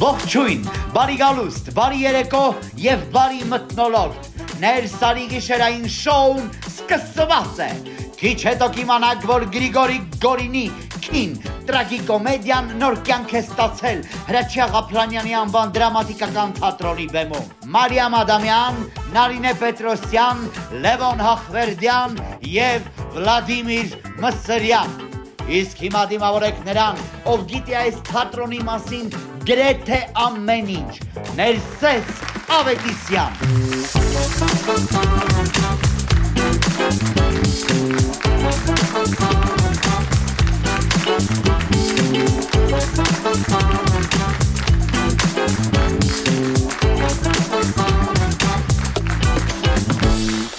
Ողջույն, բարի գալուստ, բարի երեկո եւ բարի մթնոլորտ։ Ներսարի գիշերային շոուն սկսված է։ Քիչ հետո կիմանաք, որ Գրիգորի Գորինի քին տրագիկոմեդիան նոր կյանք է ստացել Հրաչյա Ղափրանյանի անվան դրամատիկական թատրոնի բեմում։ Մարիամ Ադամյան, Նարինե Պետրոսյան, Լևոն Հախվերդյան եւ Վլադիմիր Մսրյան։ Իսկ հիմա դիմավորեք նրան, ով գիտի այս թատրոնի մասին գրեթե ամեն ինչ, Ներսես Ավետիսյան։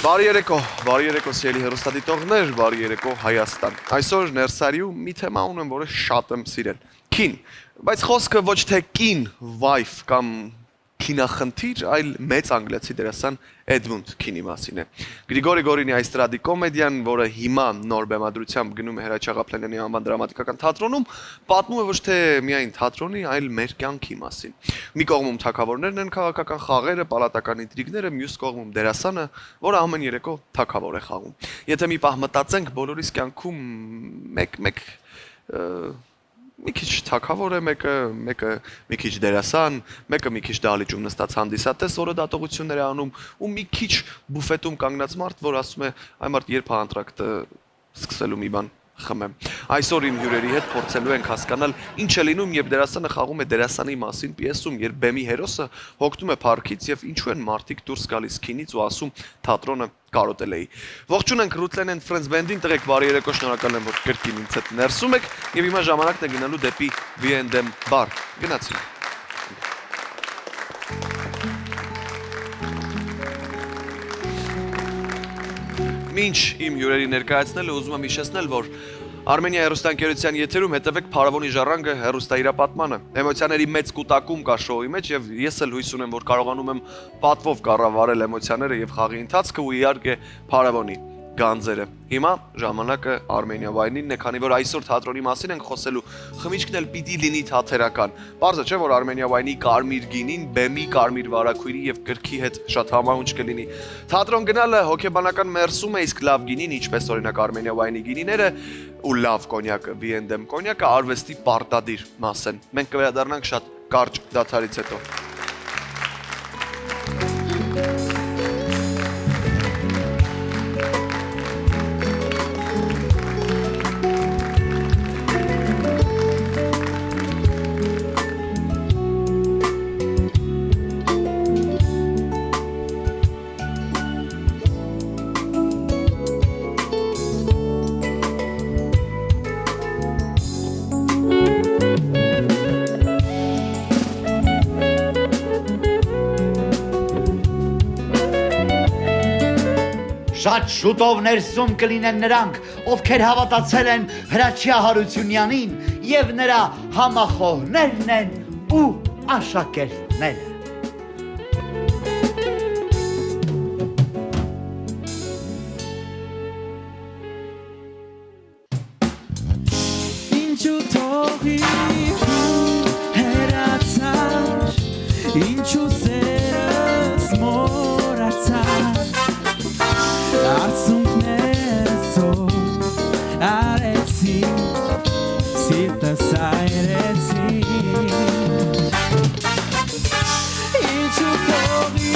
Բարի երեկո սիրելի հեռուստադիտողներ, բարի երեկո Հայաստան։ Այսօր Ներսարի ու մի թեմա ունեմ, որը շատ եմ սիրել։ Քին, բայց խոսքը ոչ թե կին, wife կամ քինախնդիր, այլ մեծ անգլիացի դերասան Էդմունդ Քինի մասին է։ Գրիգորի Գորինի այս տրագիկոմեդիան, որը հիմա նոր բեմադրությամբ գնում է Հրաչյա Ղափրանյանի անվան դրամատիկական թատրոնում, պատմում է ոչ թե միայն թատրոնի, այլ մեր կյանքի մասին։ Մի կողմում թագավորներն են քաղաքական խաղերը, պալատական ինտրիգները, մյուս կողմում դերասանը, որը ամեն երեկո թագավոր է խաղում։ Եթե մի պահ մտածենք, բոլորիս կյանքում մեկ մի քիչ թագավոր է, մեկը մի քիչ դերասան, մեկը մի քիչ դահլիճում նստած հանդիսատես, որը դատողություններ է անում, ու մի քիչ բուֆետում կանգնած մարդ, որ ասում է, այ մարդ երբ է անտրակտը սկսելու մի բան խմեմ։ Այսօր իմ հյուրերի հետ փորձելու ենք հասկանալ ինչ է լինում, երբ դերասանը խաղում է դերասանի մասին պիեսում, երբ բեմի հերոսը հոգնում է փառքից եւ ինչու են մարդիկ դուրս գալիս քինից ու ասում թատրոնը կարոտել էի։ Ողջույն ենք Rutland and Friends Band-ին, տղեկ բարի երեկո, շնորհակալ եմ որ կրկին ինձ հետ ներսում եք եւ հիմա ժամանակն է գնալու դեպի V&M bar։ Գնացինք։ Մինչ իմ հյուրերի ներկայացնելը ուզում եմ հիշեցնել, որ Արմենիա հեռուստաընկերության եթերում հետևեք Փարավոնի ժառանգը հեռուստաիրապատմանը։ Էմոցիաների մեծ կուտակում կա շոուի մեջ եւ ես էլ հույս ունեմ, որ կարողանում եմ պատվով կառավարել էմոցիաները եւ խաղի ընթացքը ու իհարկե Փարավոնի գանձերը։ Հիմա ժամանակը Արմենիա վայնինն է, քանի որ այսօր թատրոնի մասին ենք խոսելու, խմիչքն էլ պիտի լինի թատերական։ Պարզ է, չէ՞ որ Արմենիա վայնի կարմիր գինին, բեմի կարմիր վարագույրի եւ գրքի հետ շատ համահունչ կլինի։ Թատրոն գնալը հոգեբանական մերսում է, իսկ լավ գինին, ինչպես օրինակ Արմենիա վայնի գինիները ու լավ կոնյակը, V&M կոնյակը արվեստի պարտադիր մաս են։ Մենք կվերադառնանք շատ կարճ դադարից հետո։ Շատ շուտով ներսում կլինեն նրանք, ովքեր հավատացել են Հրաչյա Հարությունյանին եւ նրա համախոհներն են ու աշակերտները։ Ինչու թողի հերացար, ինչու սերս մորացար, Արցունքներս արեցի, սիրտս այրեցի, ինչու թողի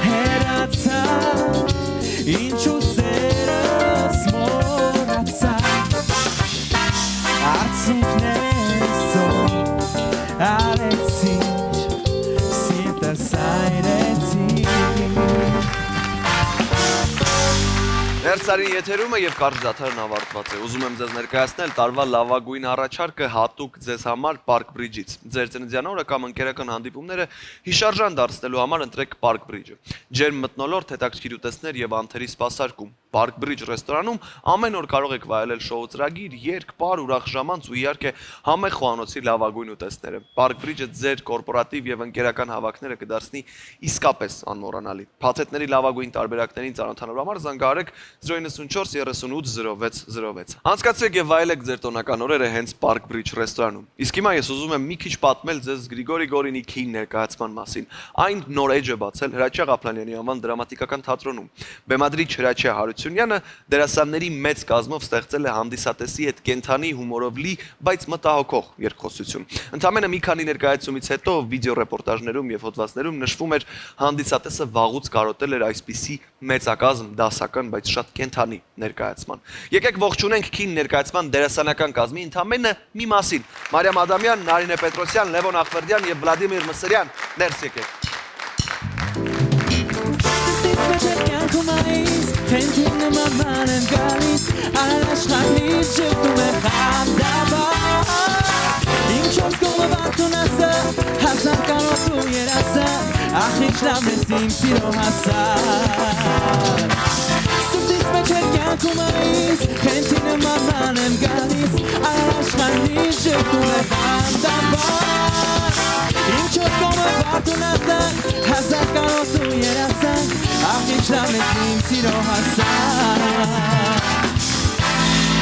հերացար, ինչու սերս մորացար, Արցունքներս արեցի, սիրտս այրեցի, Ներսարի եթերումը եւ կարճ դադարն ավարտված է։ Ուզում եմ ձեզ ներկայացնել տարվա լավագույն առաջարկը հատուկ ձեզ համար Park Bridge-ից։ Ձեր ծննդյան օրը կամ ընկերական հանդիպումները հիշարժան դարձնելու համար ընտրեք Park Bridge-ը։ Ջերմ մթնոլորտ, հետաքրքիր ուտեստներ եւ անթերի սպասարկում։ Park Bridge ռեստորանում ամեն օր կարող եք վայելել շոու ծրագիր, երգ, պար, ուրախ ժամանց ու իհարկե համեղ խոհանոցի լավագույն ուտեստները։ Park Bridge-ը ձեր կորպորատիվ եւ ընկերական հավաքները կդարձնի իսկապես անմոռանալի։ Փաթեթների լավագույն տարբերակներին ծանոթանալու համար զանգահարեք 094 38 0606 Անցկացրեք եւ վայելեք ձեր տոնական օրերը հենց Park Bridge ռեստորանում։ Իսկ հիմա ես ուզում եմ մի քիչ պատմել ձեզ Գրիգորի Գորինի քին ներկայացման մասին։ Այն նոր էջ է բացել Հրաչյա Ղափլանյանի անվան դրամատիկական թատրոնում։ Բեմադրիչ Հրաչյա Հարությունյանը դերասանների մեծ կազմով ստեղծել է հանդիսատեսի հետ կենթանի հումորով լի, բայց մտահոգող երկխոսություն։ Ընդամենը մի քանի ներկայացումից հետո վիդեո ռեպորտաժներում եւ հոդվածներում նշվում էր հանդիսատեսը վաղուց կարոտել էր այսպիսի մեծակազմ դասական, բայց շատ կենթանի ներկայացման։ Եկեք ողջունենք քին ներկայացման դերասանական կազմի ընդամենը մի մասին։ Մարիամ Ադամյան, Նարինե Պետրոսյան, Լևոն Ախվերդյան եւ Վլադիմիր Մսրյան, ներս եկեք։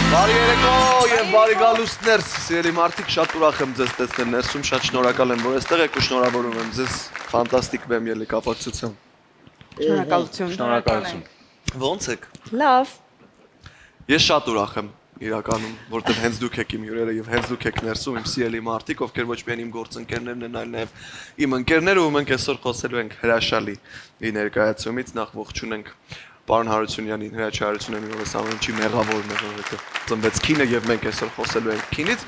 Բարի երեկո եւ բարի գալուստներ, սիրելի մարդիկ, շատ ուրախ եմ ձեզ տեսնել ներսում, շատ շնորհակալ եմ, որ այստեղ եք ու շնորհավորում եմ ձեզ ֆանտաստիկ բեմ ելի կապակցությամբ։ Շնորհակալություն։ Ո՞նց եք։ Լավ։ Ես շատ ուրախ եմ իրականում, որտեղ հենց դուք եք իմ հյուրերը եւ հենց դուք եք ներսում իմ սիրելի մարդիկ, ովքեր ոչ միայն իմ գործընկերներն են, այլ նաեւ իմ ընկերները, ու մենք այսօր խոսելու ենք հրաշալի ներկայացումից, նախ ողջունենք Պարոն Հարությունյանին, Հրաչյա Հարությունյանին, որս ամեն ինչի մեղավորն է, որովհետեւ ծնվեց քինը եւ մենք այսօր խոսելու ենք քինից։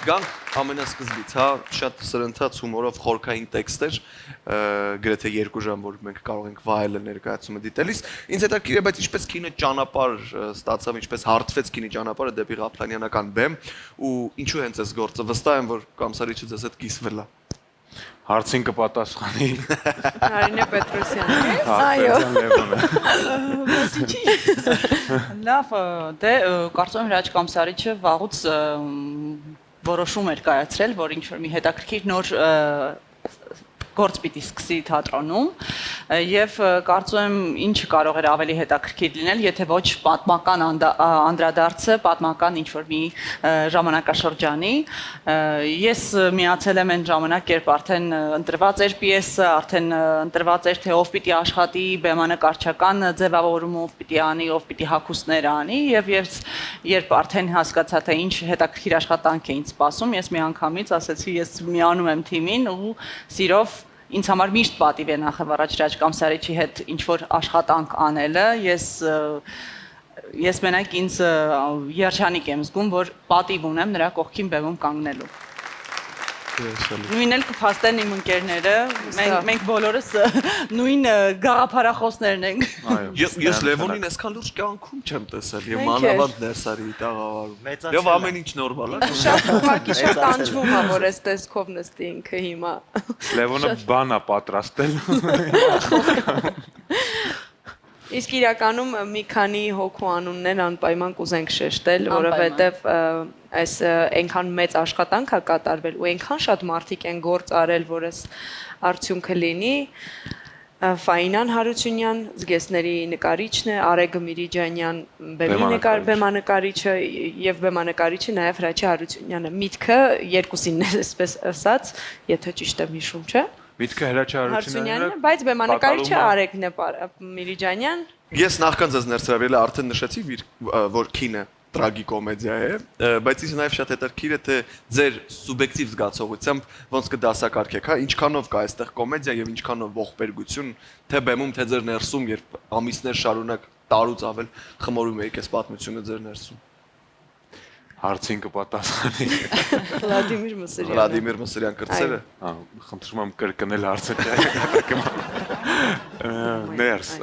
Գանք ամենասկզբից, հա, շատ սրընթաց հումորով խորքային տեքստեր, գրեթե 2 ժամ, որ մենք կարող ենք վայելել ներկայացումը դիտելիս։ Ինձ հետաքրքիր է, բայց ինչպես քինը ճանապարհ ստացավ, ինչպես հարթվեց քինի ճանապարհը դեպի Ղափլանյանական բեմ, ու ինչու հենց այս գործը վստահ եմ, որ Կամսարիչը ձեզ հետ կիսվել է։ Հարցին կպատասխանի Նարինե Պետրոսյան։ Այո։ Լավ, դե կարծում եմ Հրաչ Կամսարիչը վաղուց որոշում էր կայացրել, որ ինչ-որ մի հետաքրքիր նոր գործ պիտի սկսի թատրոնում եւ կարծում եմ ինչը կարող էր ավելի հետաքրքիր լինել, եթե ոչ պատմական անդրադարձը, պատմական ինչ-որ մի ժամանակաշրջանի։ Ես միացել եմ այն ժամանակ, երբ արդեն ընտրված էր պիեսը, արդեն ընտրված էր թե ով պիտի աշխատի բեմանկարչական ձևավորումը, ով պիտի անի, ով պիտի հագուստներ անի եւ երբ արդեն հասկացա թե ինչ հետաքրքիր աշխատանք է ինձ սպասում, ես մի անգամից ասեցի ես միանում եմ թիմին ու սիրով ինձ համար միշտ պատիվ է նախավարաչ Հրաչ Կամսարիչի հետ ինչ-որ աշխատանք անելը, ես մենակ ինձ երջանիկ եմ զգում, որ պատիվ ունեմ նրա կողքին բեմում կանգնելու։ Նույնն էլ կփաստեն իմ ընկերները, մենք բոլորս նույն գաղափարախոսներն ենք։ Ես Լևոնին այսքան լուրջ կյանքում չեմ տեսել եւ մանավանդ ներսարի տաղավարում։ Եվ ամեն ինչ նորմալ է։ Շատ ուղղակի շատ անջվում է, որ այս տեսքով նստի ինքը հիմա։ Լևոնը բան է պատրաստել։ Իսկ իրականում մի քանի հոգու անուններ անպայման կուզենք շեշտել, որովհետև այս այնքան մեծ աշխատանք է կատարվել ու այնքան շատ մարդիկ են գործ արել, որ այս արդյունքը լինի։ Ֆայնան Հարությունյան զգեստների նկարիչն է, Արեգը Միրիջանյան բեմանկարիչը եւ բեմանկարիչը նաեւ Հրաչյա Հարությունյանը։ Միտքը երկուսինն է, այսպես ասած, եթե ճիշտ եմ հիշում, չէ՞։ Միտքը Հրաչյա Հարությունյանը, բայց բեմանկարիչը Արեգն է Միրիջանյան։ Ես նախքան ձեզ ներսրավելը արդեն նշեցի, որ քինը տրագիկոմեդիա է, բայց ինձ նաև շատ հետաքրքիր է թե ձեր սուբյեկտիվ զգացողությամբ ոնց կդասակարգեք, հա, ինչքանով կա այստեղ կոմեդիա եւ ինչքանով ողբերգություն, թե բեմում, թե ձեր ներսում, երբ ամիսներ շարունակ տարուց ավել խմորում եք այս պատմությունը ձեր ներսում։ Հարցին կպատասխանի Վլադիմիր Մսրյան կրծերը։ Խնդրում եմ կրկնել հարցը։ Ներս,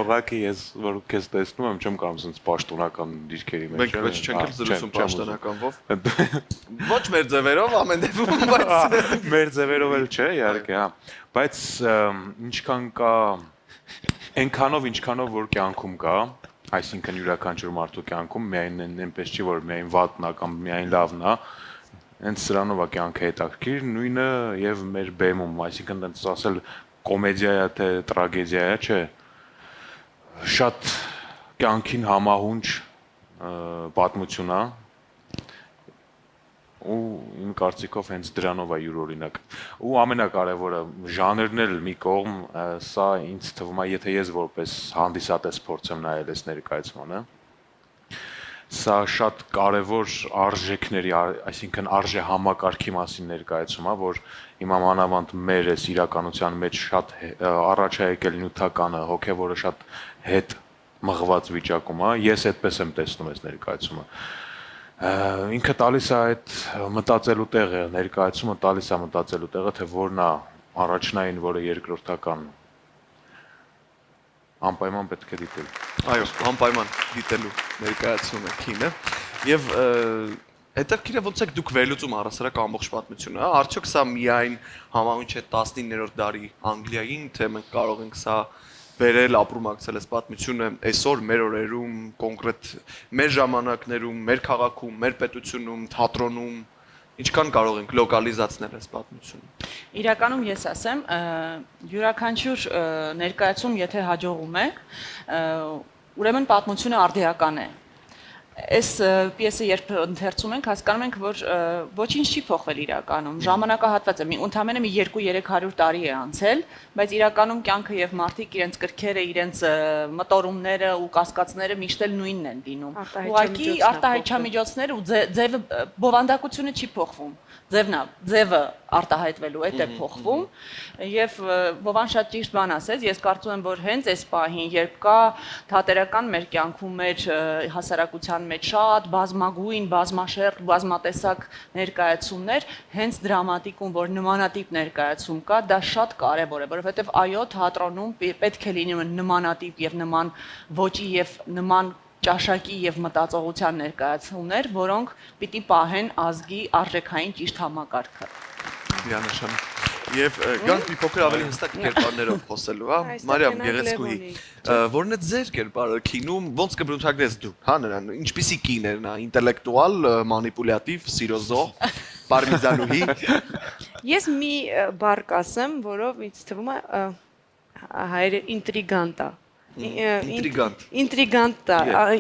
ուղղակի ես որ քեզ տեսնում եմ, չեմ կարող ասենց պաշտոնական դիրքերի մեջ։ Մենք ոչ չենք էլ զրուցում պաշտոնականով։ Ոչ մեր ձևերով ամեն դեպքում, բայց մեր ձևերով էլ չէ, իհարկե, հա։ Բայց ինչքան կա այնքանով որ կյանքում կա, այսինքն յուրաքանչյուր մարդու կյանքում միայն այնպես չի, որ միայն վատն է կամ միայն լավն է, հենց սրանով է կյանքը հետաքրքիր, նույնը եւ մեր բեմում, այսինքն այնպես ասել կոմեդիա է թե տրագեդիա է, չէ։ Շատ կյանքին համահունչ պատմություն է ու իմ կարծիքով հենց դրանով է յուրօրինակ ու ամենակարևորը ժանրն էլ մի կողմ սա ինձ թվում է եթե ես որպես հանդիսատես փորձեմ նայել այս ներկայացմանը սա շատ կարևոր արժեքների այսինքն արժե համակարգի մասին ներկայացում է որ հիմա մանավանդ մեր այս իրականության մեջ շատ առաջ է եկել նյութականը հոգևորը շատ հետ մղված վիճակում է ես այդպես եմ տեսնում այս ներկայացումը ինքը տալիս է այդ մտածելու տեղը, ներկայացումը տալիս է մտածելու տեղը, թե որն է առաջնային, որը երկրորդական անպայման պետք է դիտել։ Այո, անպայման դիտելու ներկայացումը քինը եւ հետաքրքիր է ոնց է դուք վերլուծում առասարակ ամբողջ պատմությունը, արդյոք սա միայն համահունչ է 19-րդ դարի Անգլիային, թե մենք կարող ենք սա վերել ապրումակցել այս պատմությունը այսօր մեր օրերում կոնկրետ մեր ժամանակներում, մեր քաղաքում, մեր պետությունում, թատրոնում ինչքան կարող ենք լոկալիզացնել այս պատմությունը։ Իրականում ես ասեմ, յուրաքանչյուր ներկայացում եթե հաջողում է, ուրեմն պատմությունը արդիական է։ Այս պիեսը երբ ընթերցում ենք, հասկանում ենք, որ ոչինչ չի փոխվել իրականում։ Ժամանակահատվածը ընդամենը մի 2-300 տարի է անցել, բայց իրականում կյանքը եւ մարդիկ իրենց կրքերը, իրենց մտորումները ու կասկածները միշտ էլ նույնն են լինում։ Ուղղակի արտահայտչամիջոցները ու ձևը բովանդակությունը չի փոխվում։ Ձևը արտահայտվելու հետ է փոխվում եւ Վովան շատ ճիշտ բան ասեց, ես կարծում եմ, որ հենց այս պահին, երբ կա թատերական մեր կյանքում մեր հասարակության մեջ շատ բազմագույն, բազմաշերտ, բազմատեսակ ներկայացումներ, հենց դրամատիկում, որ նմանատիպ ներկայացում կա, դա շատ կարեւոր է, որովհետեւ այո, թատրոնում պետք է լինի նմանատիպ եւ նման ոճի եւ նման ճաշակի եւ մտածողության ներկայացումներ, որոնք պիտի պահեն ազգի արժեքային ճիշտ համակարգը։ Միանշան։ Եվ գանք մի փոքր ավելի հստակ կերպարներով խոսելու, հա, Մարիամ Գեղեցկուհի, որն է ձեր կերպարը քինում, ոնց կբնութագրես դու, հա, նրան, ինչպիսի կին էր նա, ինտելեկտուալ, մանիպուլյատիվ, սիրոզող, պարմիզանուհի։ Ես մի բառ կասեմ, որով ինձ թվում է հայերը ինտրիգանտ է։ Ինտրիգանտ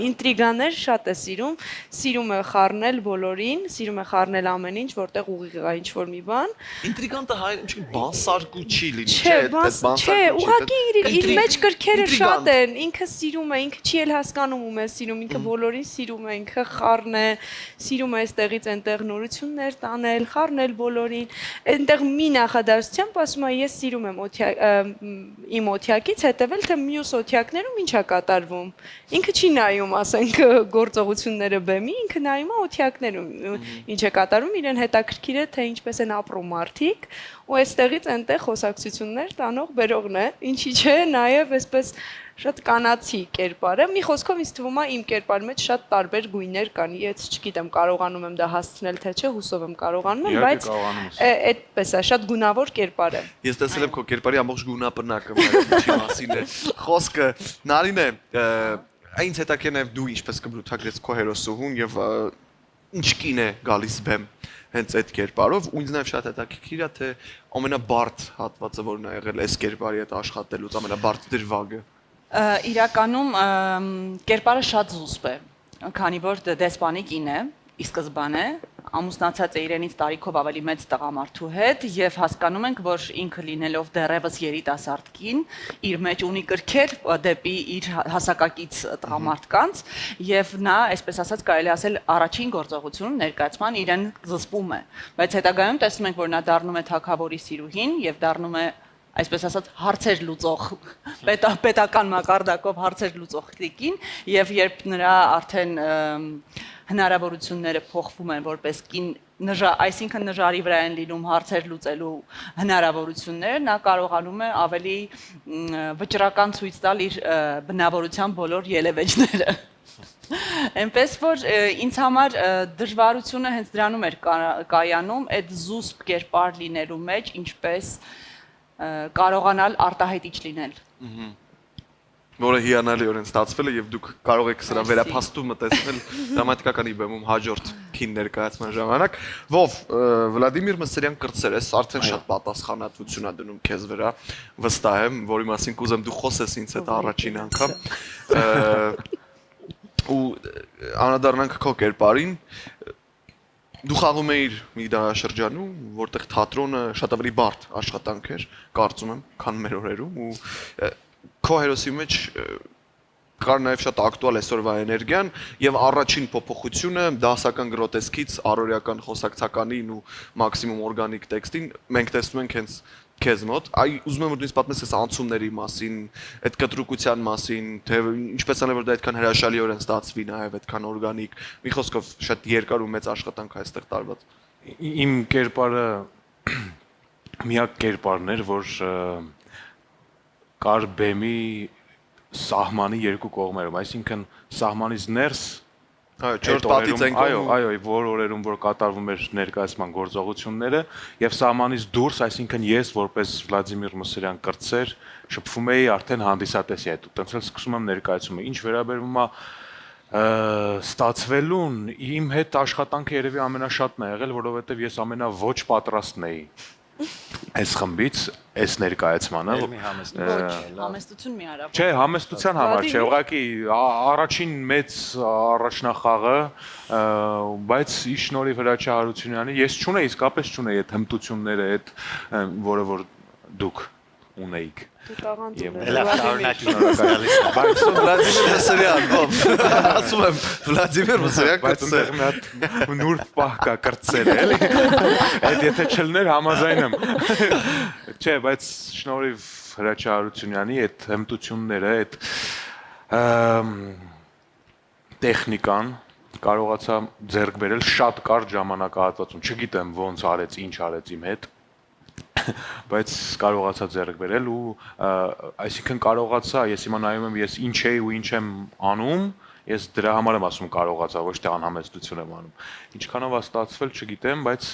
ինտրիգաներ շատ է սիրում է խառնել բոլորին, սիրում է խառնել ամեն ինչ, որտեղ ուղիղ է ինչ-որ մի բան։ Ինտրիգանտը հայերեն բանսարկու չի լինի, չէ, ուղղակի իր մեջ կրքերը շատ են, ինքը սիրում է, ինքը չի էլ հասկանում ում է սիրում, ինքը բոլորին սիրում է, ինքը խառն է, սիրում է այստեղից այնտեղ նորություններ տանել, խառնել բոլորին։ Այնտեղ մի նախադասությամբ ասում է ես սիրում եմ իմ օթյակից հետևել, թե մյուս օթյակներում ինչ է կատարվում։ Ինքը չի նայում, ասենք, գործողությունները բեմի, ինքը նայում է օթյակներում ինչ է կատարվում, իրեն հետաքրքիր է, թե ինչպես են ապրում մարդիկ, ու այստեղից այնտեղ խոսակցություններ տանող բերողն է, ինչի՞ չէ, նաև այսպես շատ կանացի կերպարը։ Մի խոսքով ինձ թվում է իմ կերպարի մեջ շատ տարբեր գույներ կան։ Ես չգիտեմ, կարողանում եմ դա հասցնել թե չէ, հուսով եմ կարողանում եմ, բայց այդպես է, շատ գունավոր կերպար է։ Ես տեսել եմ քո կերպարի ամբողջ գունապնակը, ինչի մասին է խոսքը։ Նարինե, այնց հետաքրքիր է դու ինչպես կբնութագրես քո հերոսուհուն եւ ինչ կին է գալիս բեմ հենց այդ կերպարով, ու ինձ նաև շատ հետաքրքիր է թե ամենաբարդ հատվածը որն է եղել այս կերպարի հետ աշխատելուց, ամենաբարդ դրվագը։ Իրականում կերպարը շատ զուսպ է, քանի որ դեսպանի կին է, ի սկզբանե ամուսնացած է իրենից տարիքով ավելի մեծ տղամարդու հետ եւ հասկանում ենք, որ ինքը լինելով դեռևս երիտասարդ կին, իր մեջ ունի կրքեր դեպի իր հասակակից տղամարդկանց եւ նա, այսպես ասած, կարելի ասել առաջին գործողությունում ներկայացման իրեն զսպում է, բայց հետագայում տեսնում ենք, որ նա դառնում է թագավորի սիրուհին եւ դառնում է այսպես ասած հարցեր լուծող պետական մակարդակով հարցեր լուծող կին եւ երբ նրա արդեն հնարավորությունները փոխվում են որպես կին այսինքն նժարի վրա են լինում հարցեր լուծելու հնարավորությունները նա կարողանում է ավելի վճռական ցույց տալ իր բնավորության բոլոր ելևէջները Այնպես որ ինձ համար դժվարությունը հենց դրանում էր կայանում այդ զուսպ կերպար լինելու մեջ ինչպես կարողանալ արտահայտիչ լինել որը հիանալիորեն ստացվել է եւ դուք կարող եք սրա վերափաստումը տեսնել դրամատիկականի բեմում հաջորդ քին ներկայացման ժամանակ Վով Վլադիմիր Մսրյան կրծեր ես արդեն շատ պատասխանատվություն ա դնում քեզ վրա վստահ եմ որի մասին կուզեմ դու խոսես ինձ հետ առաջին անգամ ու անդրադառնանք քո կերպարին դու խաղում էիր մի դարաշրջանում, որտեղ թատրոնը շատ ավելի բարդ աշխատանք էր, կարծում եմ, քան մեր օրերում ու քո հերոսի մեջ կար նաև շատ ակտուալ այսօրվա էներգիան եւ առաջին փոփոխությունը դասական գրոտեսկից առօրյական խոսակցականին ու մաքսիմում օրգանիկ տեքստին մենք տեսնում ենք հենց քեզ մոտ, ուզում եմ որ դու ինձ պատմես այս անցումների մասին, այդ կտրուկության մասին, թե ինչպես անել որ դա այդքան հրաշալիորեն ստացվի նաև այդքան օրգանիկ, մի խոսքով շատ երկար ու մեծ աշխատանք այստեղ տարված։ Իմ կերպարը միակ կերպարն էր, որ կար բեմի սահմանի երկու կողմերում, այսինքն սահմանից ներս Չորրորդ պատից են կողմում։ Այո, որ օրերում որ կատարվում էր ներկայացման գործողությունները եւ սահմանից դուրս, այսինքն ես որպես Վլադիմիր Մսրյան կրտսեր շփվում էի արդեն հանդիսատեսի հետ, ու տենց էլ սկսում եմ ներկայացումը։ Ինչ վերաբերում է ստացվելուն, իմ հետ աշխատանքը երևի ամենաշատն է եղել, որովհետեւ ես ամենաոչ պատրաստն էի այս խմբից, այս ներկայացմանը։ Համեստություն մի արա։ Չէ, համեստության համար չէ, ուղղակի առաջին մեծ առաջնախաղը, բայց ի շնորհիվ Հրաչյա Հարությունյանի ես չունեի, իսկապես չունեի այդ հմտությունները, այդ որը որ դուք ունեիք։ Բայց Վլադիմիր Մսրյան, ասում եմ, Վլադիմիր Մսրյան Բայց այնտեղ մի հատ նուրբ պահ կա կրտսեր, էլի։ Այդ եթե չլներ համաձայն եմ։ Չէ, բայց շնորհիվ Հրաչյա Հարությունյանի այդ հմտությունները, այդ տեխնիկան կարողացա ձեռք բերել շատ կարճ ժամանակահատվածում։ Չգիտեմ ոնց արեց, ինչ արեց իմ հետ, բայց կարողացա ձեռք բերել ու այսինքն կարողացա, ես հիմա նայում եմ ես ինչ էի ու ինչ եմ անում, ես դրա համար եմ ասում կարողացա, ոչ թե անհամեստություն եմ անում։ Ինչքանով է ստացվել, չգիտեմ, բայց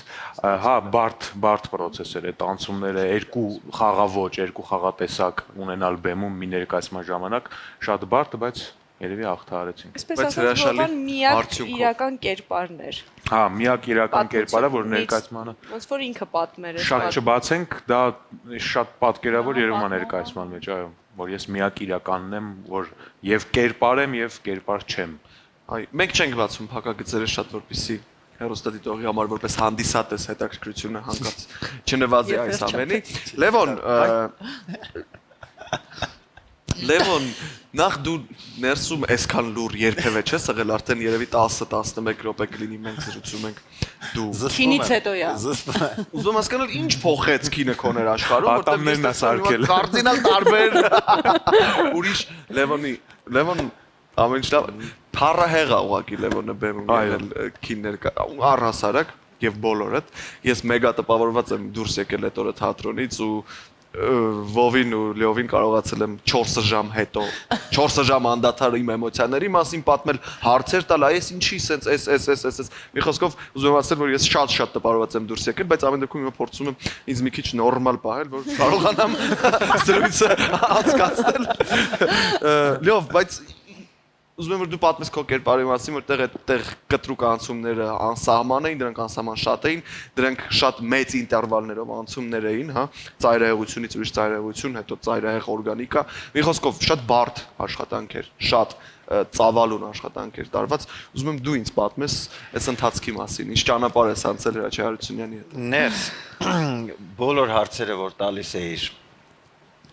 հա, բարդ process էր այդ անցումները, երկու խաղաոճ, երկու խաղատեսակ ունենալ բեմում մի ներկայացման ժամանակ, շատ բարդ, բայց երևի հաղթահարեցինք։ Այսպես ասած, Վովան միակ իրական կերպարն էր։ Հա, միակ իրական կերպարը, որ ներկայացմանը ոնց որ ինքը պատմեր է։ Շատ չբացենք, դա շատ պատկերավոր երևում է ներկայացման մեջ, այո, որ ես միակ իրականն եմ, որ եւ կերպար եմ եւ կերպար չեմ։ Այ մենք չենք բացում փակագծերը շատ որպեսի հերոստատիտողի համար որպես հանդիսատես հետաքրքրությունը հանգած չնվազի այս ամենի։ Լևոն, նախ դու ներսում այսքան լուր երբևէ չես եղել, արդեն երևի 10-11 րոպե կլինի մենք զրուցում ենք դու։ Քինից հետո է։ Ուզում եմ հասկանալ ինչ փոխեց քինը քոներ աշխարհում, Պատամներն է սարքել։ Կարդինալ տարբեր ուրիշ Լևոն ամեն ինչ փառահեղ է ուղղակի Լևոնը բեմում եղել քիններ առհասարակ եւ բոլորդ։ Ես մեգա տպավորված եմ դուրս եկել այդ օրը թատրոնից ու Վովին ու Լեովին կարողացել եմ 4 ժամ հետո 4 ժամ անդադար իմ էմոցիաների մասին պատմել, հարցեր տալ, այս ինչի սենց էս մի խոսքով ուզում եմ ասել որ ես շատ տպավորված եմ դուրս եկել, բայց ամեն դեպքում հիմա փորձում եմ ինձ մի քիչ նորմալ պահել, որ կարողանամ զրույցը անցկացնել։ Լեով, բայց ուզում եմ որ դու պատմես քո կերպարի մասին, որտեղ այդտեղ կտրուկ անցումները անսահման էին, դրանք անսահման շատ էին, դրանք շատ մեծ ինտերվալներով անցումներ էին, հա, ծայրահեղությունից ուրիշ ծայրահեղություն, հետո ծայրահեղ օրգանիկա, մի խոսքով շատ բարդ աշխատանք էր, շատ ծավալուն աշխատանք էր տարված։ Ուզում եմ դու ինձ պատմես այս ընթացքի մասին, ինչ ճանապարհ ես անցել Հրաչյա Հարությունյանի հետ։ Ներս բոլոր հարցերը որ տալիս էիր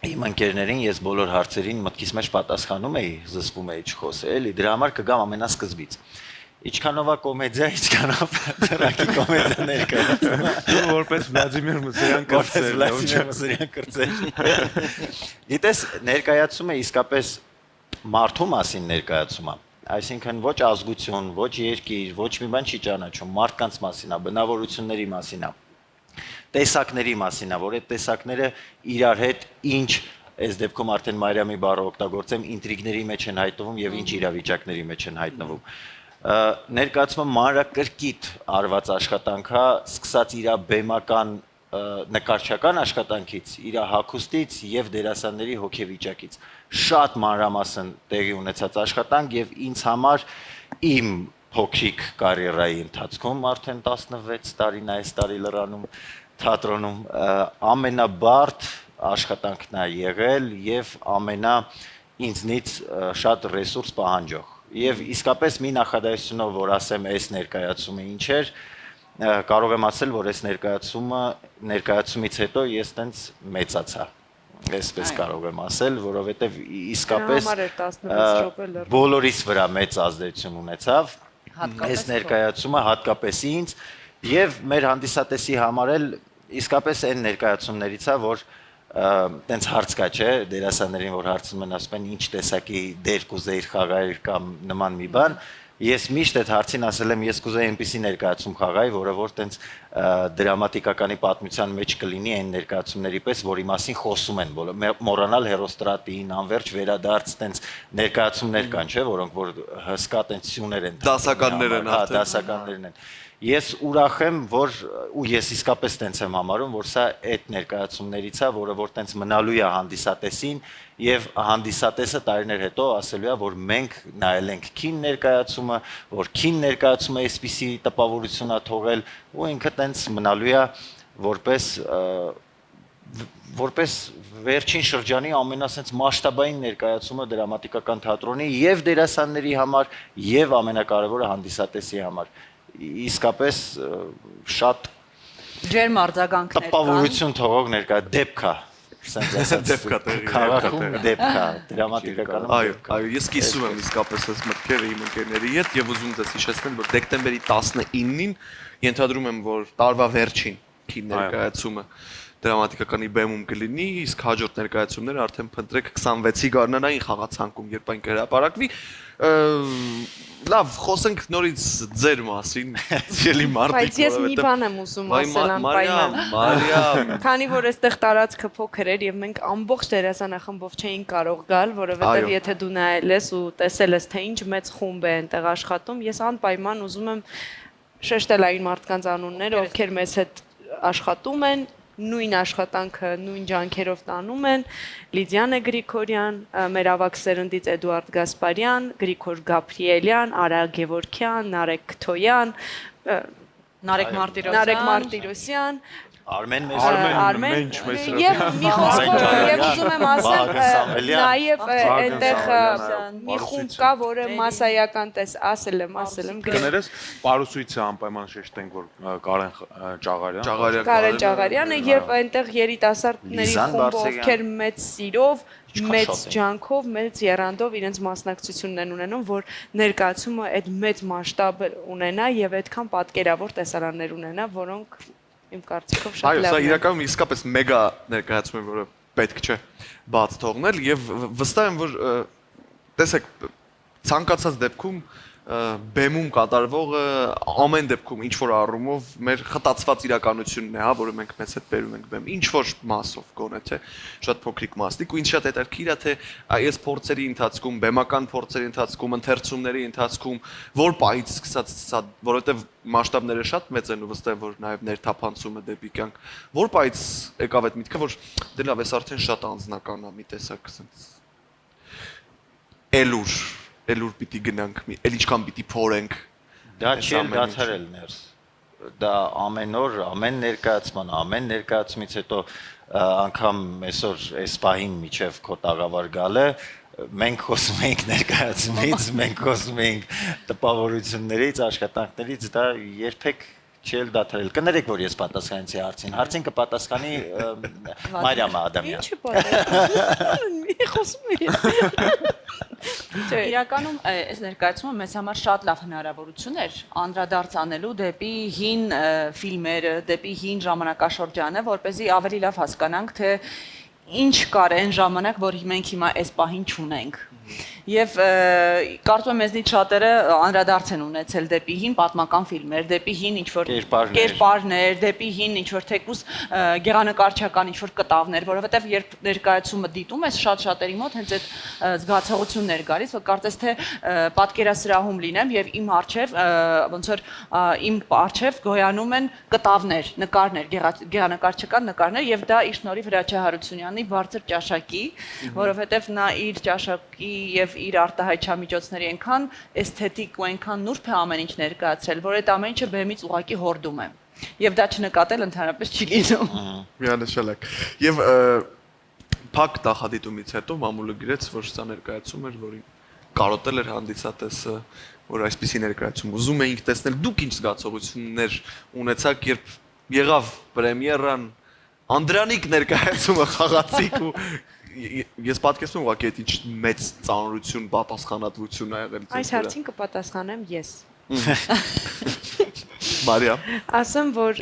իմ ընկերներին, ես բոլոր հարցերին մտքիս մեջ պատասխանում էի, զսպում էի չխոսել, էլի դրա համար կգամ ամենասկզբից։ Ինչքանով է կոմեդիա, ինչքանով դրակի կոմեդիա ներկայացում։ Դու որպես Վլադիմիր Մսրյան կրծեր։ Գիտես, ներկայացումը իսկապես մարդու մասին ներկայացում է։ Այսինքն ոչ ազգություն, ոչ երկիր, ոչ մի բան չի ճանաչում, մարդկանց մասին է, բնավորությունների մասին է, տեսակների մասին է, որ այդ տեսակները իրար հետ ինչ, այս դեպքում արդեն Մարիամի բառը օգտագործեմ, ինտրիգների մեջ են հայտնվում եւ ինչ իրավիճակների մեջ են հայտնվում։ Ներկայացումը մանրակրկիտ արված աշխատանք է, սկսած իր բեմական նկարչական աշխատանքից, իր հագուստից եւ դերասանների հոգեվիճակից։ Շատ մանրամասն տեղի ունեցած աշխատանք եւ ինձ համար իմ փոքրիկ կարիերայի ընթացքում արդեն 16 տարին այս տարի լրանում թատրոնում ամենաբարդ աշխատանքն է եղել եւ ինձնից շատ ռեսուրս պահանջող։ եւ իսկապես մի նախադասությունով որ ասեմ այս ներկայացումը ինչ էր, կարող եմ ասել, որ այս ներկայացումից հետո ես տենց մեծացա։ Այսպես կարող եմ ասել, որովհետեւ իսկապես բոլորիս վրա մեծ ազդեցություն ունեցավ այս ներկայացումը հատկապես ինձ եւ մեր հանդիսատեսի համար էլ իսկապես այն ներկայացումներից է, որ տենց հարց կա, չէ, դերասաններին որ հարցնում են ասում են ինչ տեսակի դեր կուզեիր խաղալ կամ նման մի բան, ես միշտ այդ հարցին ասել եմ ես կուզեի այնպիսի ներկայացում խաղալ, որը որ տենց դրամատիկականի պատմության մեջ կլինի այն ներկայացումների պես, որի մասին խոսում են, մոռանալ հերոստրատին, անverջ վերադարձ տենց ներկայացումներ կան, չէ, որոնք որ հսկա տենց սյուներ են, Դասականներ են, հա, դասականներն են։ Ես ուրախ եմ, որ ու ես իսկապես տենց եմ համարում, որ սա այդ ներկայացումներից է, որը որ տենց մնալու է հանդիսատեսին եւ հանդիսատեսը տարիներ հետո ասելու է, որ մենք նայել ենք քին ներկայացումը, որ քին ներկայացումը այսպիսի տպավորություն է թողել ու ինքը տենց մնալու է որպես վերջին շրջանի ամենասենց մասշտաբային ներկայացումը դրամատիկական թատրոնի եւ դերասանների համար եւ ամենակարևորը հանդիսատեսի համար։ Իսկապես շատ ջերմ արձագանքներ կան։ տպավորություն թողող ներկա դեպք է, ասենց ասած Դեպք է տեղի, քաղաքում դեպք է, դրամատիկականում Այո, դեպք է։ այո, ես կիսում եմ իսկապես այս մտքերը իմ ընկերների հետ եւ ուզում եմ հիշեցնել, որ դեկտեմբերի 19-ին ենթադրում եմ, որ տարվա վերջին քին ներկայացումը դրամատիկականի բեմում կլինի, իսկ հաջորդ ներկայացումները արդեն փնտրեք 26-ի գարնանային խաղացանկում, երբ այն կհրապարակվի։ Լավ, խոսենք նորից ձեր մասին, ելի մարդիկ, Բայց ես մի բան եմ ուզում ասել անպայման։ Մարիամ, Քանի որ այստեղ տարածքը փոքր էր եւ մենք ամբողջ դերասանախմբով չէինք կարող գալ, որովհետեւ եթե դու նայել ես ու տեսել ես թե ինչ մեծ խումբ է այնտեղ աշխատում, ես անպայման ուզում եմ շեշտել այն մարդկանց անունները, ովքեր մեզ հետ աշխատում են, նույն աշխատանքը նույն ջանքերով տանում են Լիդիանե Գրիգորյան, մեր ավագ սերնդից Էդուարդ Գասպարյան, Գրիգոր Գաբրիելյան, Արա Գևորգյան, Նարեկ Քթոյան, Նարեկ Մարտիրոսյան, Արմեն եւ մի խոսքով եւ ուզում եմ ասել նաեւ այնտեղ մի խումբ կա, որը մասսայական ասել եմ Կներես պարուսույցը անպայման շեշտենք, որ Կարեն Ճաղարյանը եւ այնտեղ երիտասարդների խումբը, ովքեր մեծ սիրով, մեծ ջանքով, մեծ եռանդով իրենց մասնակցությունն են ունենում, որ ներկայացումը այդ մեծ մասշտաբ ունենա եւ այդքան պատկերավոր տեսարաններ ունենա, որոնք իմ կարծիքով շատ այո, լավ սա է։ իրականում իսկապես մեգա ներկայացում է, որը պետք չէ բաց թողնել եւ վստահ եմ, որ տեսեք ցանկացած դեպքում բեմում կատարվողը ամեն դեպքում ինչ որ առումով մեր խտացված իրականությունն է, հա, որը մենք մեզ հետ բերում ենք բեմ, ինչ որ մասով գոնե թե շատ փոքրիկ մասնիկ ու ինչ շատ հետաքրքիր է թե այս փորձերի ընթացքում, բեմական փորձերի ընթացքում, ընթերցումների ընթացքում որ պահից սկսած սա, որովհետեւ մասշտաբները շատ մեծ են ու վստահ եմ, որ նաեւ ներթափանցումը դեպի կյանք, որ պահից եկավ այդ միտքը, որ դե լավ, այս արդեն շատ անձնական է մի տեսակ, ասենց Էլուր պիտի գնանք, էլ ինչքան պիտի փորենք։ Դա չի դադարել ներս։ Դա ամեն օր, ամեն ներկայացումից հետո անգամ այսօր այս պահին միջև քո տաղավար գալը, մենք խոսում ենք ներկայացումից, մենք խոսում ենք տպավորություններից, աշխատանքներից, դա երբեք չի դադարել։ Կներեք, որ ես պատասխանեցի հարցին։ Հարցին կպատասխանի Մարիամ Ադամյան։ Ինչի՞ պատասխան։ Մի խոսում եմ։ Իրականում այս ներկայացումը մեզ համար շատ լավ հնարավորություն էր անդրադարձ անելու դեպի հին ֆիլմերը, դեպի հին ժամանակաշրջանը, որպեսզի ավելի լավ հասկանանք, թե ինչ կար այն ժամանակ, որ մենք հիմա այս պահին չունենք։ Եվ կարծում եմ մեզնից շատերը անդրադարձ են ունեցել դեպի հին պատմական ֆիլմեր, դեպի հին ինչ-որ կերպարներ, դեպի հին ինչ-որ թեկուզ գեղանկարչական ինչ-որ կտավներ, որովհետև երբ ներկայացումը դիտում ես շատ-շատերի մոտ հենց այդ զգացողություններ գալիս, որ կարծես թե պատկերասրահում լինեմ եւ իմ առջև ոնց որ իմ առջև գոյանում են կտավներ, նկարներ, գեղանկարչական նկարներ եւ դա իր շնորհիվ Հրաչյա Հարությունյանի բարձր ճաշակի, որովհետև նա իր ճաշակի եւ իր արտահայտչամիջոցների այնքան էսթետիկ ու այնքան նուրբ է ամեն ինչ ներկայացրել, որ այդ ամեն ինչը բեմից ուղակի հորդում է։ Եվ դա չնկատել ընդհանրապես չի լինում։ Միանշանակ։ Եվ փակ նախադիտումից հետո մամուլը գրեց, որ սա ներկայացում էր, որին կարոտել էր հանդիսատեսը, որ այսպիսի ներկայացում ուզում էինք տեսնել, դուք ինչ զգացողություններ ունեցաք, երբ եղավ պրեմիերան, Անդրանիկ ներկայացումը խաղացիք ու ես պատկերացնում եմ ուղղակի այդ ինչ մեծ ծանրություն, պատասխանատվություն ա եղել ձեզ։ Այս հարցին կպատասխանեմ ես։ Մարիա։ Ասեմ, որ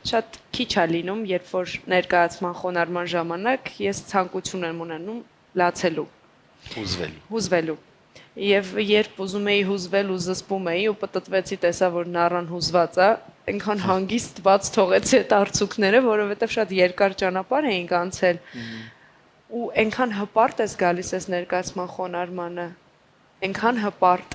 շատ քիչ է լինում, երբ որ ներկայացման խոնարհման ժամանակ ես ցանկություն եմ ունենում լացելու, հուզվելու։ Եվ երբ ուզում էի հուզվել ու զսպում էի ու պտտվեցի, տեսա, որ նառան հուզված է, այնքան հանգիստ բաց թողեցի այդ արցուկները, որովհետև շատ երկար ճանապարհ էինք անցել։ Ու այնքան հպարտ ես գալիս այս ներկայացման խոնարհմանը, այնքան հպարտ,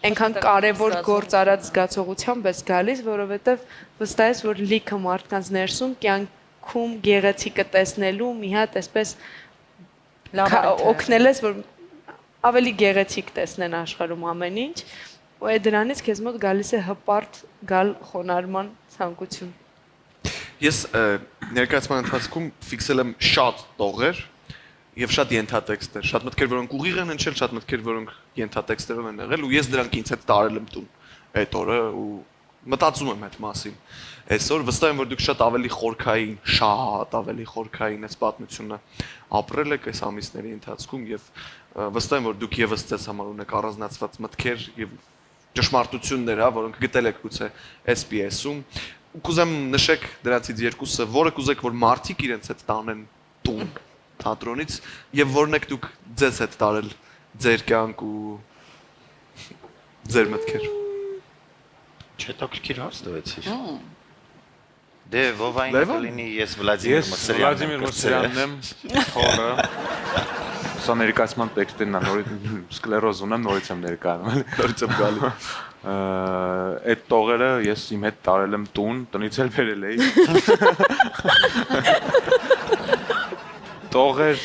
այնքան կարևոր գործ արած զգացողությամբ ես գալիս, որովհետև վստահ ես, որ լիքը մարդկանց ներսում կյանքում գեղեցիկը տեսնելու մի հատ այսպես օգնել ես, որ ավելի գեղեցիկ տեսնեն աշխարհում ամեն ինչ, ու այդ դրանից քեզ մոտ գալիս է հպարտ գալ խոնարհման ցանկություն։ Ես ներկայացման ընթացքում ֆիքսել եմ շատ տողեր եւ շատ ենթատեքստեր, շատ մտքեր, որոնք ուղիղ են հնչել, շատ մտքեր, որոնք ենթատեքստերով են եղել, ու ես դրանք ինձ հետ տարել եմ տուն այդ օրը ու մտածում եմ այդ մասին։ Այսօր վստահ եմ, որ դուք շատ ավելի խորքային այս պատմությունը ապրել եք այս ամիսների ընթացքում եւ վստահ եմ, որ դուք եւս ձեզ համար ունեք առանձնացված մտքեր եւ ճշմարտություններ, հա, որոնք գտել եք գուցե SPS-ում։ Կուզեմ նշեք դրանցից երկուսը, որը կուզեք, որ մարդիկ իրենց հետ տանեն տուն թատրոնից եւ որն եք դուք ձեզ հետ տարել ձեր կյանք ու ձեր մտքեր։ Չհետաքրքիր հարց տվեցիր։ Դե Վովային կլինի ես Վլադիմիր Մրցյանն եմ, թորը։ Սա ներկայացման տեքստերն է, նորից սկլերոզ ունեմ, նորից եմ ներկայանում, նորից եմ գալի։ Այդ տողերը ես իմ հետ տարել եմ տուն, տնից էլ բերել էի։ Տողեր,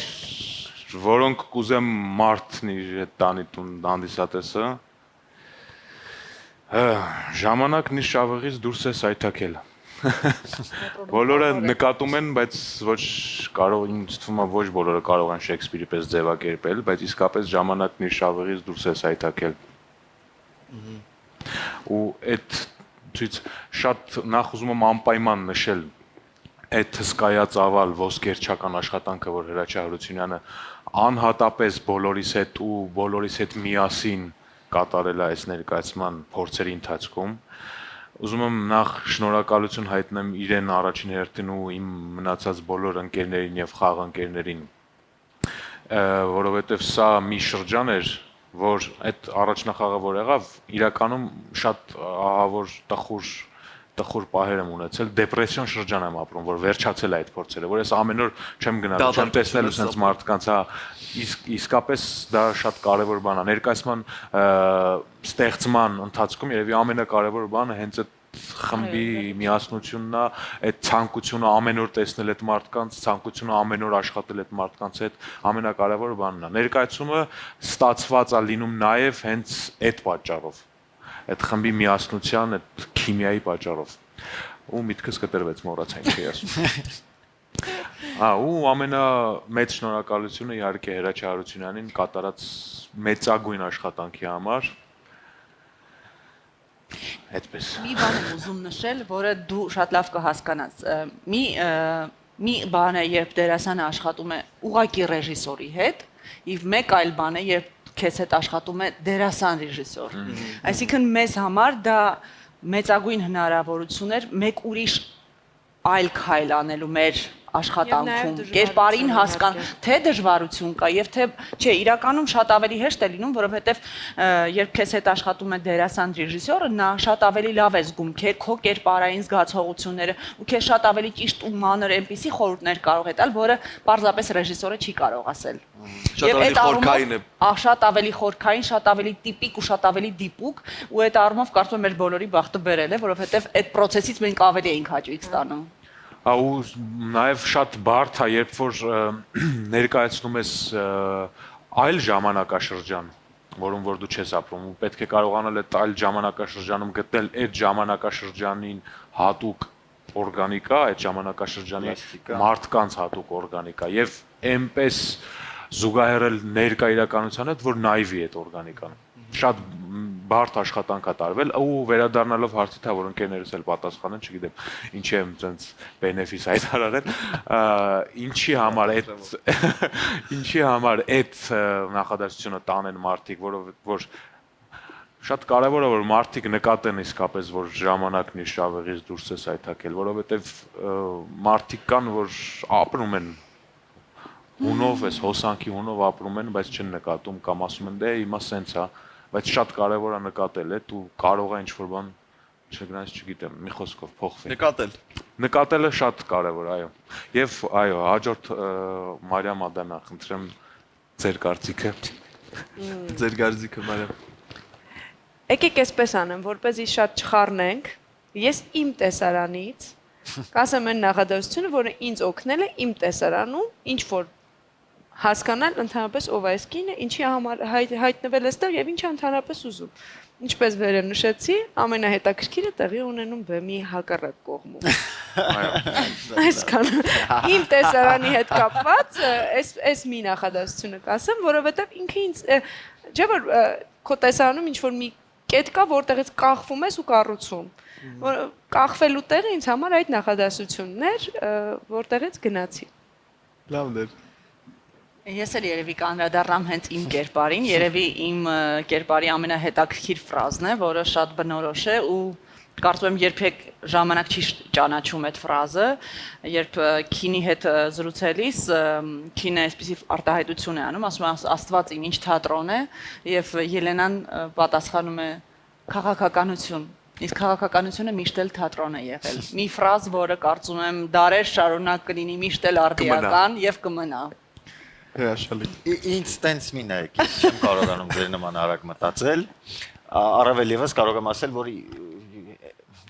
որոնք կուզեմ մարդն իր հետ տանի տուն հանդիսատեսը, ժամանակն իր շավեղից դուրս է սայթաքել։ Բոլորը նկատում են, բայց ոչ կարող, ինձ թվում է ոչ բոլորը կարող են Շեքսպիրի պես ձևակերպել, բայց իսկապես ժամանակն իր շավեղից դուրս է սայթաքել։ Ու այդ ցույց շատ նախ ուզում եմ անպայման նշել այդ հսկայածավալ ոսկերչական աշխատանքը, որ Հրաչյա Հարությունյանը անհատապես բոլորիս հետ ու բոլորիս հետ միասին կատարել է այս ներկայացման փորձերի ընթացքում։ Ուզում եմ նախ շնորհակալություն հայտնեմ իրեն առաջին հերթին ու իմ մնացած բոլոր ընկերներին եւ խաղընկերներին, որովհետեւ սա մի շրջան էր, որ այդ առաջնախաղը որ եղավ, իրականում շատ ահավոր տխուր պահեր եմ ունեցել, դեպրեսիոն շրջան եմ ապրում, որ վերջացել է այդ փորձերը, որ ես ամեն օր չեմ գնալ, չեմ տեսնելու sense մարդկանց, հա, իսկապես դա շատ կարևոր բան է։ Ներկայացման ստեղծման ընթացքում երևի ամենակարևոր բանը հենց այդ խմբի միասնությունն է, այդ ցանկությունը ամեն օր տեսնել այդ մարդկանց, ցանկությունը ամեն օր աշխատել այդ մարդկանց հետ, ամենակարևոր բանն է։ Ներկայացումը ստացված է լինում նաև հենց այդ պատճառով, այդ խմբի միասնության, այդ քիմիայի պատճառով։ Ու միտքս կտրվեց, մոռացա ինչ էի ասում։ Ու ամենամեծ շնորհակալությունը իհարկե Հրաչյա Հարությունյանին կատարած մեծագույն աշխատանքի համար։ Այդպես։ Մի բան եմ ուզում նշել, որը դու շատ լավ կհասկանաս։ Մի բան է, երբ դերասանը աշխատում է ուղղակի ռեժիսորի հետ, եւ մեկ այլ բան է, երբ քեզ հետ աշխատում է դերասան ռեժիսոր։ Այսինքն մեզ համար դա մեծագույն հնարավորություն էր մեկ ուրիշ այլ քայլ անելու մեր աշխատանքում, կերպարին հասկան, թե դժվարություն կա եւ թե չէ, իրականում շատ ավելի հեշտ է լինում, որովհետեւ երբ քեզ հետ աշխատում է դերասան ռեժիսորը, նա շատ ավելի լավ է զգում քո կերպարային զգացողությունները ու քեզ շատ ավելի ճիշտ ու մանր այնպիսի խորհուրդներ կարող է տալ, որը պարզապես ռեժիսորը չի կարող ասել։ Շատ ավելի խորքային է։ Շատ ավելի խորքային, շատ ավելի տիպիկ ու շատ ավելի դիպուկ, ու այդ առումով կարծում եմ մեր բոլորի բախտը բերել է, որովհետեւ այդ process-ից մենք ավելի էինք հաճույք ստանում։ Ու նաև շատ բարդ է, երբ որ ներկայացնում ես այլ ժամանակաշրջան, որում որ դու չես ապրում, ու պետք է կարողանալ այդ այլ ժամանակաշրջանում գտնել այդ ժամանակաշրջանին հատուկ օրգանիկա, այդ ժամանակաշրջանի մարդկանց հատուկ օրգանիկա, եւ այնպես զուգահեռել ներկա իրականության հետ, որ նայվի այդ օրգանիկան։ Շատ բարդ աշխատանք է տարվել ու վերադառնալով հարցի թա որ ընկերներս էլ պատասխանեն, չգիտեմ, ինչի եմ ցենց բենեֆիս հայտարարել, ինչի համար այդ նախադասությունը տանեն մարդիկ, որ շատ կարևոր է որ մարդիկ նկատեն իսկապես որ ժամանակն իր շավեղից դուրս է սայթակել, որովհետև մարդիկ կան որ ապրում են հունով, այս հոսանքի հունով ապրում են, բայց չեն նկատում կամ ասում են դե հիմա սենց է, բայց շատ կարևոր է նկատել է, դու կարող է ինչ-որ բան չգրանց չգիտեմ, մի խոսքով փոխվի։ Նկատելը շատ կարևոր, այո։ Եվ այո, հաջորդ Մարիամ Ադանա, խնդրեմ ձեր կարծիքը։ Ձեր կարծիքը Մարիամ։ Եկեք այսպես անեմ, որպեսզի շատ չխառնենք, ես իմ տեսարանից կասեմ այն նախադասությունը, որը ինձ օգնել է իմ տեսարանում, ինչ որ հասկանալ ընդհանրապես ով է այս կինը, ինչի համար հայտնվել է այստեղ եւ ինչ է ընդհանրապես ուզում։ Ինչպես վերև նշեցի, ամենահետաքրքիրը տեղի ունենում բեմի հակառակ կողմում։ Այսքան իմ տեսարանի հետ կապված այս մի նախադասությունը կասեմ, որովհետեւ ինքը ինձ չէ որ քո տեսարանում ինչ որ մի կետ կա, որտեղից կախվում ես ու կառուցում։ Կախվելու տեղը ինձ համար այդ նախադասությունն էր, որտեղից գնացի։ Լավ դեր։ Ես էլ երևի կանդրադառնամ հենց իմ կերպարին, երևի իմ կերպարի ամենահետաքրքիր ֆրազն է, որը շատ բնորոշ է ու կարծում եմ երբեք ժամանակ չի ճանաչում այդ ֆրազը, երբ քինի հետ զրուցելիս քինը այսպեսի արտահայտություն է անում, ասում է Աստված իմ ինչ թատրոն է եւ Ելենան պատասխանում է քաղաքականություն։ Իսկ քաղաքականությունը միշտ էլ թատրոն է եղել։ Մի ֆրազ, որը կարծում եմ դարեր շարունակ կլինի միշտ էլ արդիական եւ կմնա։ Հրաշալի։ Ինձ տենց մին է, չեմ կարողանում ձեր նման արագ մտածել, առավել եւս կարող եմ ասել, որ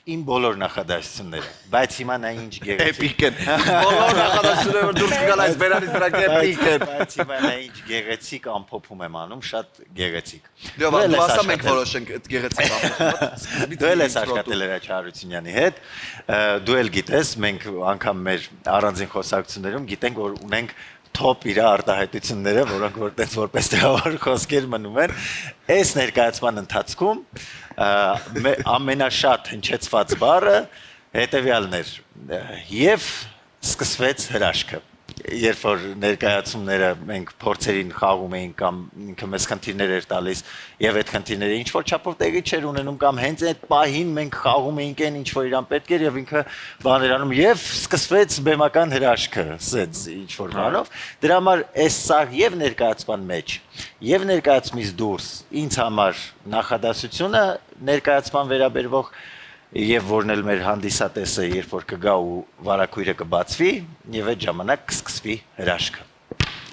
իմ բոլոր նախադասությունները, բայց հիմա նա ինչ գեղեցիկ են։ Բոլոր նախադասությունները որ դուրս գալ այս բերանից դրանք էպիկ են։ Բայց հիմա նա ինչ գեղեցիկ ամփոփում եմ անում, շատ գեղեցիկ։ Դու ասա մենք որոշենք այդ գեղեցիկ ամփոփումը։ Դու էլ ես աշխատել Հրաչ Հարությունյանի հետ, դու էլ գիտես, մենք անգամ մեր առանձին խոսակցություններում գիտենք, որ ունենք top իր արտահայտությունները, որոնք որ տենց որպես դրավոր խոսքեր մնում են, այս ներկայացման ընթացքում ամենաշատ հնչեցված բառը հետևյալն էր եւ սկսվեց հրաշքը երբ որ ներկայացումները մենք փորձերին խաղում էինք կամ ինքը մեզ խնդիրներ էր տալիս եւ այդ խնդիրները ինչ որ չափով տեղի չէր ունենում կամ հենց այդ պահին մենք խաղում էինք այն ինչ որ իրան պետք էր եւ ինքը բաներ անում եւ սկսվեց բեմական հրաշքը ասեց ինչ որ բանով դրա համար այս սա եւ ներկայացման մեջ եւ ներկայացումից դուրս ինձ համար նախադասությունը ներկայացման վերաբերվող Եվ որն էլ մեր հանդիսատեսը երբ որ կգա ու վարակույրը կբացվի եւ այդ ժամանակ կսկսվի հրաշքը։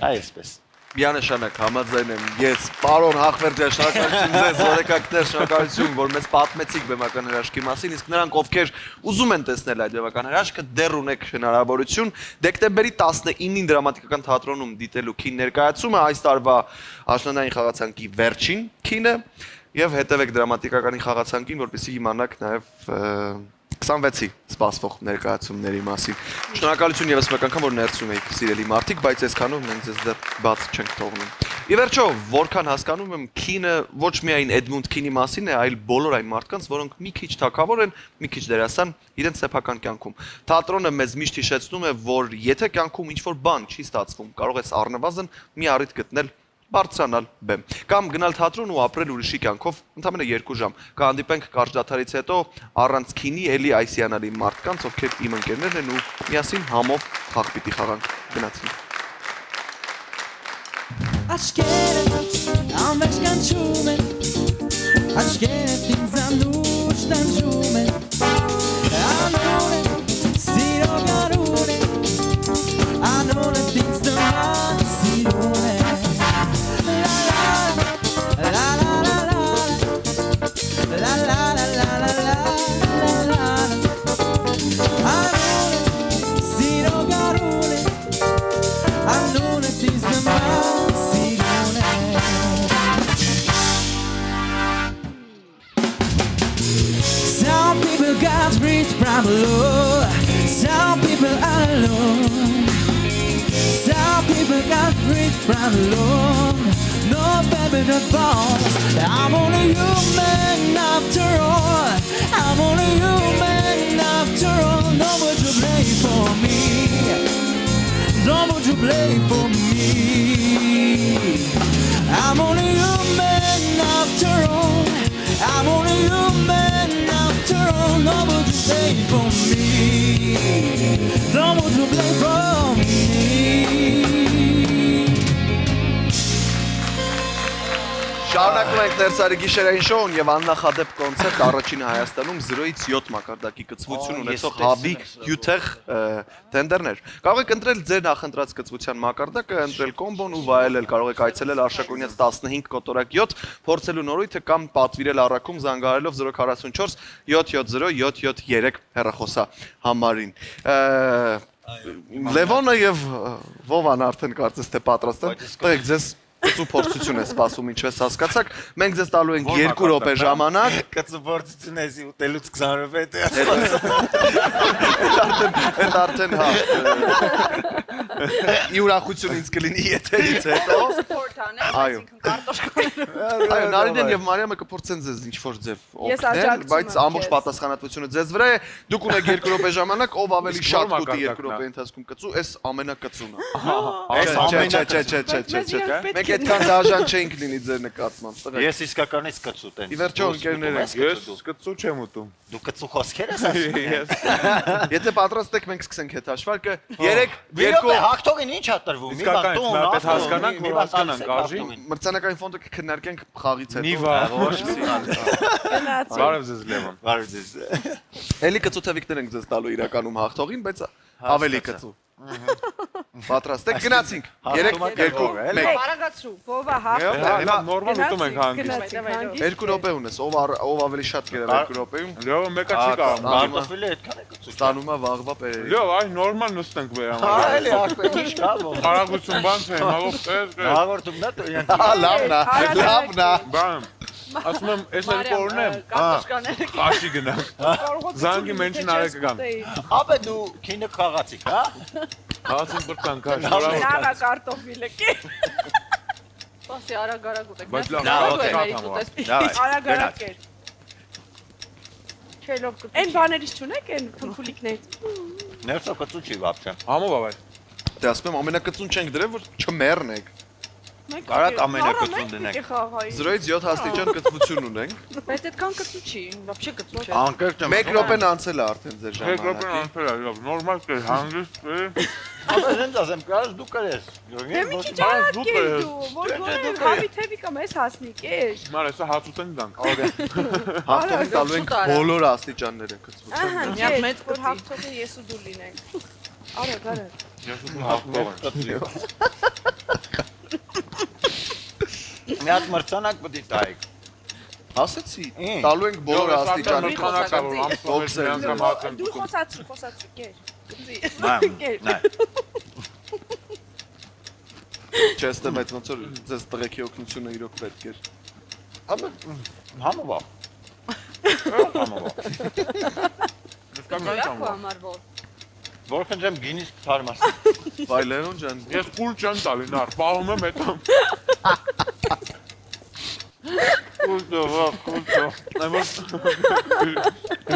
Այսպես։ Միանշանակ համաձայն եմ ես պարոն Հախվերդյան շնորհակալություն ձեզ օրեկակներ շնորհակալություն որ մեզ պատմեցիք բեմական հրաշքի մասին իսկ նրանք ովքեր ուզում են տեսնել այդ բեմական հրաշքը դեռ ունեք հնարավորություն դեկտեմբերի 19-ին դրամատիկական թատրոնում դիտելու քին ներկայացումը այս տարվա աշնանային խաղացանկի վերջին քինը Եվ հետևեք դրամատիկականի խաղացանկին, որպեսզի իմանաք նաև 26-ի սպասվող ներկայացումների մասին։ Շնորհակալություն ևս մեկ անգամ, որ ներծում եք սիրելի մարդիկ, բայց այսքանով մենք ձեզ դեռ բաց չենք թողնում։ Ի վերջո, որքան հասկանում եմ, քինը ոչ միայն Էդմունդ Քինի մասին է, այլ բոլոր այն մարդկանց, որոնք մի քիչ թագավոր են, մի քիչ դերասան իրենց սեփական կյանքում։ Թատրոնը մեզ միշտ հիշեցնում է, որ եթե կյանքում ինչ-որ բան չի ստացվում, կարող ես առնվազն մի առիթ գտնել բարձրանալ բեմ կամ գնալ թատրոն ու ապրել ուրիշի կյանքով ընդամենը 2 ժամ կհանդիպենք կարճ դադարից հետո առանց քինի էլի այսյանալի մարդկանց ովքեր իմ ընկերներն են ու միասին համով խաղ պիտի խաղանք գնացինք Aşkere anveç kançume Aşkere tinzan duștanjume Anone siro garune Anone tinzan sirune Sound run alone. No baby, no balls. I'm only human after all. I'm only human after all. No one to blame for me. No one to blame for me. I'm only human after all. I'm only human after all. No one to blame for me. No one to blame for me. Շարունակում ենք ներսարի գիշերային շոուն եւ աննախադեպ կոնցերտ առաջին Հայաստանում 0-ից 7 մակարդակի կցվություն ունեցող հավի հյութեղ տենդերներ։ Կարող եք ընտրել ձեր նախընտրած կցվության մակարդակը, ընտրել կոմբոն ու վայելել, կարող եք այցելել Արշակունյաց 15 կոտորակ 7, փորձելու նորույթը կամ պատվիրել առաքում զանգահարելով 044 770 773 հեռախոսահամարին։ Լևոնը եւ Վովան արդեն կարծես թե պատրաստ են։ Տղեկ ձեզ կծու փորձություն է սպասում, ինչպես հասկացաք, մենք ձեզ տալու ենք 2 րոպե ժամանակ։ Կծու փորձություն էսի ուտելուց 20 րոպե է։ Այդ արդեն հա։ Ուրախություն ինձ կլինի եթերից հետո։ Այո։ Այո, Նարինեն եւ Մարիամը կփորձեն ձեզ ինչ-որ ձև օգնել, բայց ամբողջ պատասխանատվությունը ձեզ վրա է։ Դուք ունեք 2 րոպե ժամանակ, ով ավելի շատ կուտի 2 րոպեի ընթացքում կծու, այս ամենակծուն է։ Մենք այդքան դաժան չենք լինի ձեր նկատմամբ։ Ես իսկականից կծու տենց։ Ի վերջո ընկերներ ենք։ Ես կծու չեմ ուտում։ Դու կծու խոսքեր ես ասում։ Եթե պատրաստ եք, մենք սկսենք հետ հաշվարկը։ 3 2 հաղթողին ինչ ա տրվում։ Մի բան տուն, պետք հասկանանք, որ հասկանանք արժի։ մրցանակային ֆոնդը կքննարկենք խաղից հետո։ Նիվա, ոչ մի բան։ Բարև ձեզ Լևոն։ Բարև ձեզ։ Էլի կծու թևիկներ ենք ձեզ տալու իրականում հաղթողին, բայց ավելի կծու։ Պատրաստ եք, գնացինք։ 3 2 1 Արագացրու, ովա հա։ Հիմա նորմալ ուտում ենք հանգիստ։ 2 րոպե ունես, ով ավելի շատ կերավ 2 րոպեում։ Լևոն մեկա չի կարող։ Կարտոֆիլը այդքան է կծու։ Ստանում է վաղվա պերերի։ Լավ, այ նորմալ նստենք վերամալ։ Էլի ախպեր ինչ կա ո՞վ։ Արագություն բան չէ, մաղով տես։ Հաղորդումն է դու յանք։ Լավն է, լավն է։ Բան։ Ասում եմ, այս էլ կորնեմ։ Աշի գնանք։ Զանգի մենչին արեք կգան։ Ապե դու քինը խաղացիք, հա։ Հացին բրտանք, հա, Նավա շնորհավոր։ կարտոֆիլը կե։ Պասի արագ ուտեք։ Բայց լավ, Արագ կեր։ Չելով կտու։ Այն բաներից չունեք, այն փնփուլիկներից։ Ներսո կծու չի վապչը։ Համով ավայ։ Դե ասում եմ ամենակծուն չենք դրել, որ չմեռնեք։ Կարակ ամենակծուն դնենք։ 0-ից 7 աստիճան կծվություն ունենք։ Բայց այդքան կծու չի, вообще կծու չէ։ Անկերտ եմ։ 1 րոպեն անցել է արդեն ձեր Մեկ րոպե ժամանակը։ անցել է, լավ, նորմալ կեր, հանգիստ։ Ապա զենց ասեմ, կարաս դու կրես։ Դե մի քիչ արագ կեր դու, որ գոնե հավի թևիկը մեզ հասնի կեր։ Մար էսա հաց ուտենք դանք։ Հաղթողին տալու ենք բոլոր աստիճանները կծվություն։ Ահա, Միակ մեծ մեծ որ կծի։ հաղթողը ես ու դու լինենք։ Արագ։ Ես ուտում հաղթող եմ։ Մի հատ մրցանակ պետք է տայեք։ Ասեցի, տալու ենք բոլոր աստիճանները։ Դու խոսացրու կեր։ Նայ։ Չես թե մեծ ոնց որ ձեզ տղեկի օգնությունը իրոք պետք էր։ Համովա։ Որ խնդրեմ գինիս թարմասի։ Վայ Լևոն ջան, Ես կուլ չեմ տալի, նար, պահում եմ հետո։ Կուլտո։ Նայմոս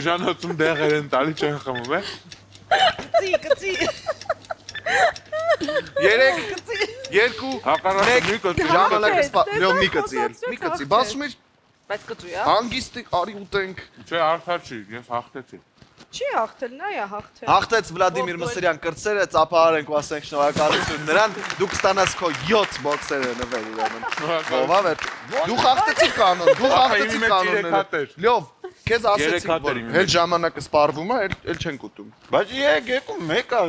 ժանոցում դեղեր են տալի չեն խմում, է։ Կծի։ 3 2 Հակառակը մի կծի։ ժամանակը լավ մի կծի էլ։ Մի կծի, բասում էր Բայց կծու է։ հանգիստ արի ուտենք։ Չէ, արդար չի, ես հաղթեցի։ Չի հաղթել, նա է հաղթել։ Հաղթեց Վլադիմիր Մսրյան կրծերը, ծափահարենք ու ասենք շնորհակալություն նրան, դուք ստանաս քո 7 բոքսերը նվեր ուրեմն։ Ով է։ Դու հաղթեցի կանոն, դու հաղթեցի կանոնները։ Լավ, քեզ ասեցի, որ հել ժամանակը սպառվում է, էլ չենք ուտում։ Բայց եկու մեկը։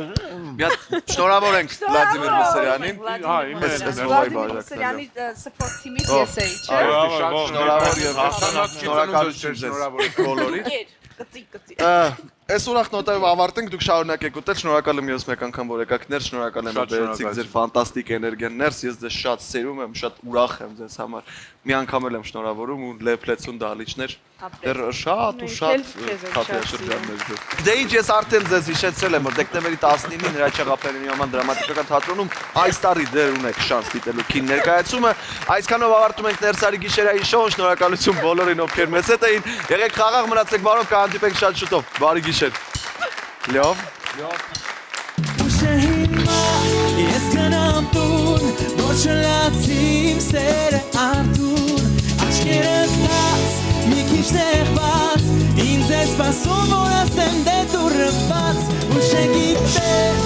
Մի հատ շնորհավոր ենք Վլադիմիր Մսրյանին։ Հա, իմ է։ Վլադիմիր Մսրյանի սպորտ թիմից ես էի, չէ՞։ Շնորհավոր եւ շնորհակալություն ձեզ բոլորին։ Կծի։ Այս ուրախ նոտայով ավարտենք, դուք շարունակեք ուտել, շնորհակալ եմ ես մեկ անգամ որ եկաք ներս, շնորհակալ եմ Շատ բերեցիք շնորհակալ ձեր ֆանտաստիկ էներգիան ներս, ես ձեզ շատ սերում եմ, շատ ուրախ եմ ձեզ համար։ Մի անգամ էլ եմ շնորհավորում ու լեփլեցուն դահլիճներ։ Դեռ շատ ու շատ թատերաշրջաններ ձեզ։ Դե ինչ ես արդեն ձեզ հիշեցրել եմ, որ դեկտեմբերի 19-ին Հրաչյա Նիման դրամատիկական թատրոնում այս տարի դեր ունեք շանս դիտելու քին ներկայացումը։ Այսքանով ավարտում ենք Ներսարի գիշերային շոուն, շնորհակալություն բոլորին, ովքեր մեզ հետ էին։ Եղեք խաղաղ, մնացեք բարով, կհանդիպենք շատ շուտով։ Բարի գիշեր։ Լավ։ Ես գնամ տուն, ոչ լացիմ սերը արդուն, աչքերս տաց, մի քիչ նեղված, ինձ է սպասում, որ ասեմ դե դու ռված, ու չգիտեմ